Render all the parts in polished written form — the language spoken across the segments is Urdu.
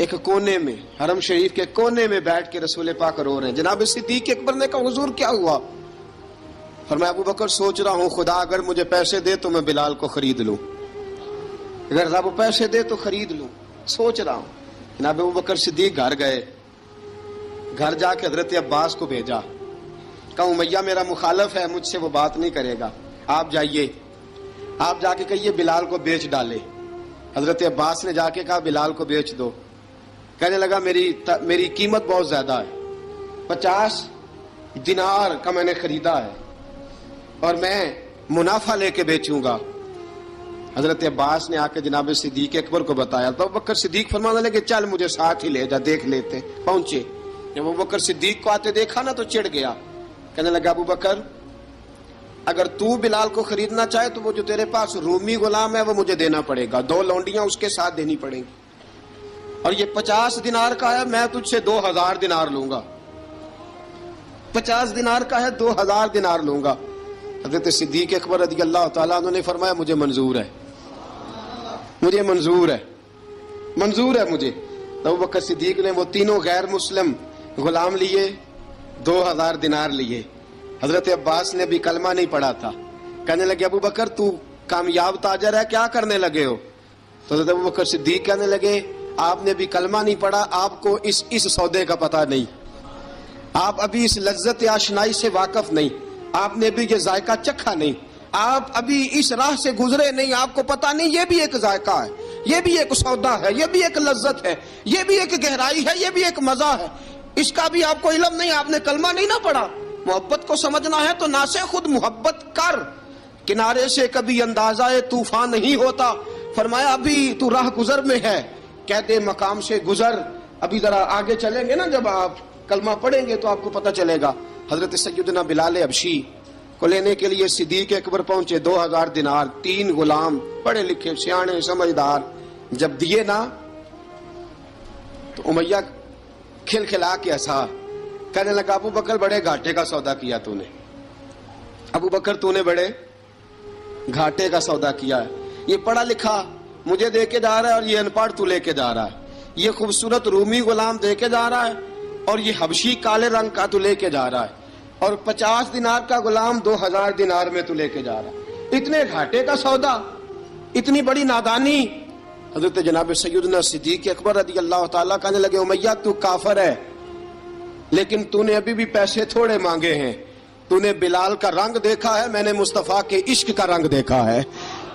ایک کونے میں، حرم شریف کے کونے میں بیٹھ کے رسول پاک رو رہے ہیں۔ جناب صدیق اکبر نے کہا حضور کیا ہوا؟ فرمایا ابو بکر سوچ رہا ہوں خدا اگر مجھے پیسے دے تو میں بلال کو خرید لوں، اگر رب پیسے دے تو خرید لوں، سوچ رہا ہوں۔ جناب ابو بکر صدیق گھر گئے، گھر جا کے حضرت عباس کو بھیجا، کہا امیہ میرا مخالف ہے، مجھ سے وہ بات نہیں کرے گا، آپ جائیے، آپ جا کے کہیے بلال کو بیچ ڈالے۔ حضرت عباس نے جا کے کہا بلال کو بیچ دو۔ کہنے لگا میری قیمت بہت زیادہ ہے، 50 دینار کا میں نے خریدا ہے اور میں منافع لے کے بیچوں گا۔ حضرت عباس نے آ کے جناب صدیق اکبر کو بتایا تو ابو بکر صدیق فرمانے لگے چل مجھے ساتھ ہی لے جا، دیکھ لیتے۔ پہنچے، جب ابو بکر صدیق کو آتے دیکھا نا تو چڑ گیا، کہنے لگا ابو بکر اگر تو بلال کو خریدنا چاہے تو وہ جو تیرے پاس رومی غلام ہے وہ مجھے دینا پڑے گا، 2 لونڈیاں اس کے ساتھ دینی پڑیں گی، اور یہ 50 دینار کا ہے، میں تجھ سے 2000 دینار لوں گا، 50 دینار کا ہے 2000 دینار لوں گا۔ حضرت صدیق اکبر رضی اللہ تعالیٰ عنہ نے فرمایا مجھے منظور ہے، مجھے منظور ہے، منظور ہے مجھے۔ ابو بکر صدیق نے وہ تینوں غیر مسلم غلام لیے، 2000 دینار لیے۔ حضرت عباس نے بھی کلمہ نہیں پڑھا تھا، کہنے لگے ابو بکر تو کامیاب تاجر ہے، کیا کرنے لگے ہو؟ تو حضرت ابو بکر صدیق کہنے لگے آپ نے بھی کلمہ نہیں پڑھا، آپ کو اس سودے کا پتہ نہیں، آپ ابھی اس لذت آشنائی سے واقف نہیں، آپ نے بھی یہ ذائقہ چکھا نہیں، آپ ابھی اس راہ سے گزرے نہیں، آپ کو پتہ نہیں یہ بھی ایک ذائقہ ہے، یہ بھی ایک سودا ہے، یہ بھی ایک لذت ہے، یہ بھی ایک گہرائی ہے، یہ بھی ایک مزہ ہے، اس کا بھی آپ کو علم نہیں، آپ نے کلمہ نہیں نہ پڑھا۔ محبت کو سمجھنا ہے تو نہ سے خود محبت کر، کنارے سے کبھی اندازہ طوفان نہیں ہوتا۔ فرمایا ابھی تو راہ گزر میں ہے، کہتے مقام سے گزر، ابھی ذرا آگے چلیں گے نا، جب آپ کلمہ پڑھیں گے تو آپ کو پتہ چلے گا۔ حضرت سیدنا بلال حبشی کو لینے کے لیے صدیق اکبر پہنچے، 2000 دینار، 3 غلام پڑھے لکھے سیانے سمجھدار، جب دیے نا تو امیہ کھلکھلا کے ہنسا، کہنے لگا ابو بکر بڑے گھاٹے کا سودا کیا تو نے، ابو بکر تو نے بڑے گھاٹے کا سودا کیا ہے، یہ پڑھا لکھا مجھے دے کے جا رہا ہے اور یہ ان پڑھ تو لے کے جا رہا ہے، یہ خوبصورت رومی غلام دے کے جا رہا ہے اور یہ حبشی کالے رنگ کا تو لے کے جا رہا ہے، اور 50 دینار کا غلام 2000 دینار میں تو لے کے جا رہا ہے، اتنے گھاٹے کا سودا، اتنی بڑی نادانی۔ حضرت جناب سیدنا صدیق اکبر رضی اللہ تعالیٰ کہنے لگے امیہ تو کافر ہے، لیکن تو نے ابھی بھی پیسے تھوڑے مانگے ہیں، تو نے بلال کا رنگ دیکھا ہے، میں نے مصطفیٰ کے عشق کا رنگ دیکھا ہے۔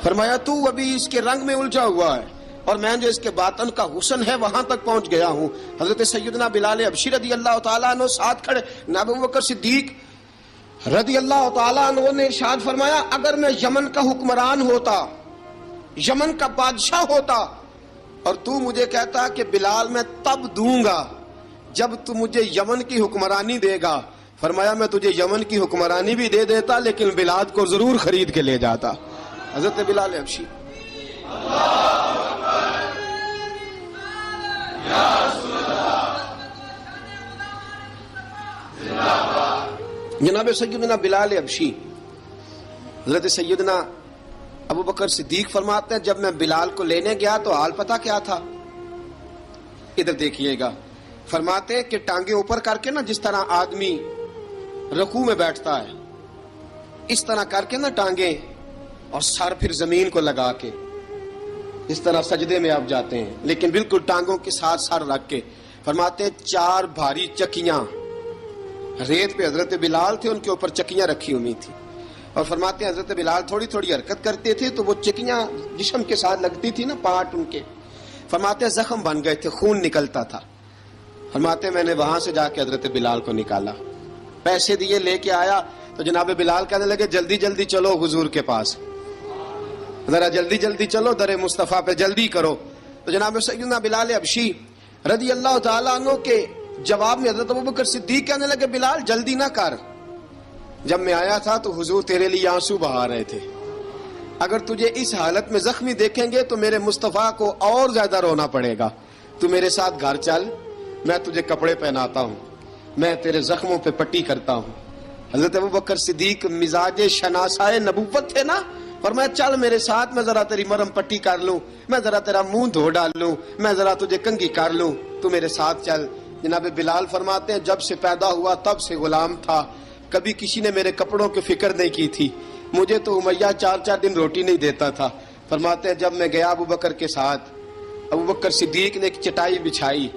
فرمایا تو ابھی اس کے رنگ میں الجھا ہوا ہے، اور میں جو اس کے باطن کا حسن ہے وہاں تک پہنچ گیا ہوں۔ حضرت سیدنا بلال حبشی رضی اللہ تعالیٰ عنہ ساتھ کھڑے، ابو بکر صدیق رضی اللہ تعالیٰ عنہ نے ارشاد فرمایا اگر میں یمن کا حکمران ہوتا، یمن کا بادشاہ ہوتا، اور تو مجھے کہتا کہ بلال میں تب دوں گا جب تو مجھے یمن کی حکمرانی دے گا، فرمایا میں تجھے یمن کی حکمرانی بھی دے دیتا لیکن بلال کو ضرور خرید کے لے جاتا۔ حضرت بلال حبشی جناب سیدنا بلال حبشی، حضرت سیدنا ابو بکر صدیق فرماتے ہیں جب میں بلال کو لینے گیا تو حال پتہ کیا تھا؟ ادھر دیکھیے گا، فرماتے کہ ٹانگیں اوپر کر کے نا جس طرح آدمی رکوع میں بیٹھتا ہے اس طرح کر کے نا ٹانگیں، اور سر پھر زمین کو لگا کے اس طرح سجدے میں آپ جاتے ہیں، لیکن بالکل ٹانگوں کے ساتھ سر رکھ کے۔ فرماتے ہیں 4 بھاری چکیاں ریت پہ حضرت بلال تھے، ان کے اوپر چکیاں رکھی ہوئی تھی، اور فرماتے ہیں حضرت بلال تھوڑی تھوڑی حرکت کرتے تھے تو وہ چکیاں جسم کے ساتھ لگتی تھی نا، پارٹ ان کے، فرماتے ہیں زخم بن گئے تھے، خون نکلتا تھا۔ فرماتے ہیں میں نے وہاں سے جا کے حضرت بلال کو نکالا، پیسے دیے، لے کے آیا تو جناب بلال کہنے لگے جلدی جلدی چلو حضور کے پاس، ذرا جلدی جلدی چلو، در مصطفیٰ پہ جلدی کرو۔ تو جناب سیدنا بلال حبشی رضی اللہ تعالیٰ عنہ کے جواب میں حضرت ابوبکر صدیق کہنے لگے بلال جلدی نہ کر، جب میں آیا تھا تو حضور تیرے لیے آنسو بہا رہے تھے، اگر تجھے اس حالت میں زخمی دیکھیں گے تو میرے مصطفیٰ کو اور زیادہ رونا پڑے گا، تو میرے ساتھ گھر چل، میں تجھے کپڑے پہناتا ہوں، میں تیرے زخموں پہ پٹی کرتا ہوں۔ حضرت ابوبکر صدیق مزاج شناسائے نبوت تھے نا، فرمایا چل میرے ساتھ، میں ذرا تیری مرم پٹی کر لوں، میں ذرا تیرا منہ دھو ڈال لوں، میں ذرا تجھے کنگھی کر لوں، تو میرے ساتھ چل۔ جناب بلال فرماتے ہیں جب سے پیدا ہوا تب سے غلام تھا، کبھی کسی نے میرے کپڑوں کی فکر نہیں کی تھی، مجھے تو امیہ 4 دن روٹی نہیں دیتا تھا۔ فرماتے ہیں جب میں گیا ابو بکر کے ساتھ، ابو بکر صدیق نے ایک چٹائی بچھائی،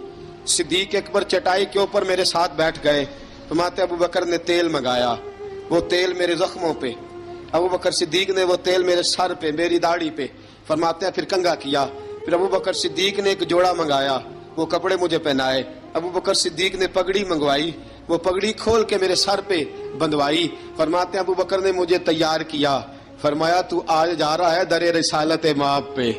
صدیق اکبر چٹائی کے اوپر میرے ساتھ بیٹھ گئے۔ فرماتے ہیں ابو بکر نے تیل منگایا، وہ تیل میرے زخموں پہ، ابو بکر صدیق نے وہ تیل میرے سر پہ، میری داڑھی پہ، فرماتے ہیں پھر کنگھا کیا، پھر ابو بکر صدیق نے ایک جوڑا منگایا، وہ کپڑے مجھے پہنائے، ابو بکر صدیق نے پگڑی منگوائی، وہ پگڑی کھول کے میرے سر پہ بندھوائی۔ فرماتے ہیں ابو بکر نے مجھے تیار کیا، فرمایا تو آج جا رہا ہے در رسالت مآب پہ،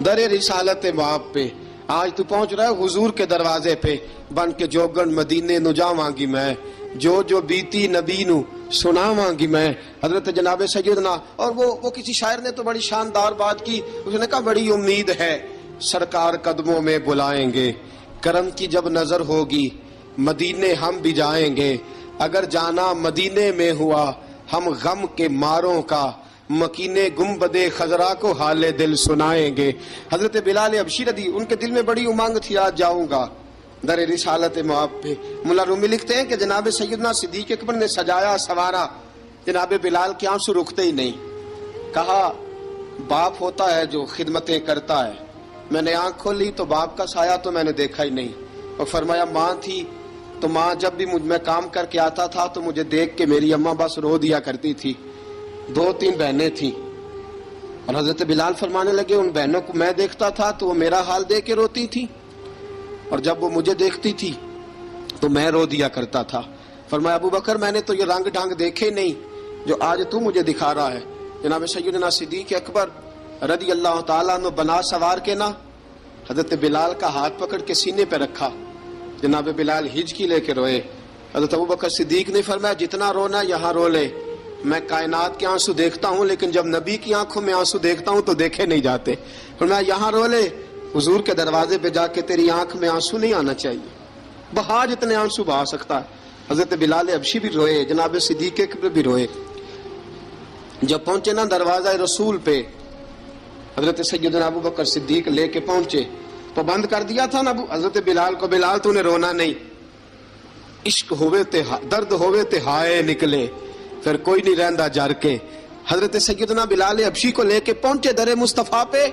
در رسالت مآب پہ، آج تو پہنچ رہا ہے حضور کے دروازے پہ، بن کے جوگن مدینے نو جاواں گی میں، جو جو بیتی نبی نو سناواں گی میں۔ حضرت جناب سیدنا، اور وہ کسی شاعر نے تو بڑی شاندار بات کی، اس نے کہا بڑی امید ہے سرکار قدموں میں بلائیں گے، کرم کی جب نظر ہوگی مدینے ہم بھی جائیں گے، اگر جانا مدینے میں ہوا ہم غم کے ماروں کا، مکینے گنبد خضرا کو حال دل سنائیں گے۔ حضرت بلال حبشی رضی، ان کے دل میں بڑی امنگ تھی آج جاؤں گا در رسالت مآب پہ۔ ملا رومی لکھتے ہیں کہ جناب سیدنا صدیق اکبر نے سجایا سوارا، جناب بلال کے آنسو رکتے ہی نہیں۔ کہا باپ ہوتا ہے جو خدمتیں کرتا ہے، میں نے آنکھ کھولی تو باپ کا سایہ تو میں نے دیکھا ہی نہیں، اور فرمایا ماں تھی تو ماں جب بھی میں کام کر کے آتا تھا تو مجھے دیکھ کے میری اماں بس رو دیا کرتی تھی، 2-3 بہنیں تھیں، اور حضرت بلال فرمانے لگے ان بہنوں کو میں دیکھتا تھا تو وہ میرا حال دیکھ کے روتی تھی، اور جب وہ مجھے دیکھتی تھی تو میں رو دیا کرتا تھا۔ فرمایا ابو بکر میں نے تو یہ رنگ ڈھنگ دیکھے نہیں جو آج تو مجھے دکھا رہا ہے۔ جناب سیدنا صدیق اکبر رضی اللہ تعالیٰ عنہ بنا سوار کے نا حضرت بلال کا ہاتھ پکڑ کے سینے پہ رکھا، جناب بلال ہجکی لے کے روئے۔ حضرت ابو بکر صدیق نے فرمایا جتنا رونا یہاں رو لے، میں کائنات کے آنسو دیکھتا ہوں لیکن جب نبی کی آنکھوں میں آنسو دیکھتا ہوں تو دیکھے نہیں جاتے۔ فرمایا یہاں رو لے، حضور کے دروازے پہ جا کے تیری آنکھ میں آنسو نہیں آنا چاہیے، بہا جتنے آنسو بہا سکتا ہے۔ حضرت بلال حبشی بھی روئے، جناب صدیق اکبر بھی روئے۔ جب پہنچے نا دروازہ رسول پہ، حضرت سیدنا ابو بکر صدیق لے کے پہنچے تو بند کر دیا تھا نا حضرت بلال کو، بلال تو نے رونا نہیں، عشق ہوئے تے درد ہوئے تے ہائے نکلے، پھر کوئی نہیں رہندا جر کے۔ حضرت سیدنا بلال حبشی کو لے کے پہنچے در مصطفیٰ پہ،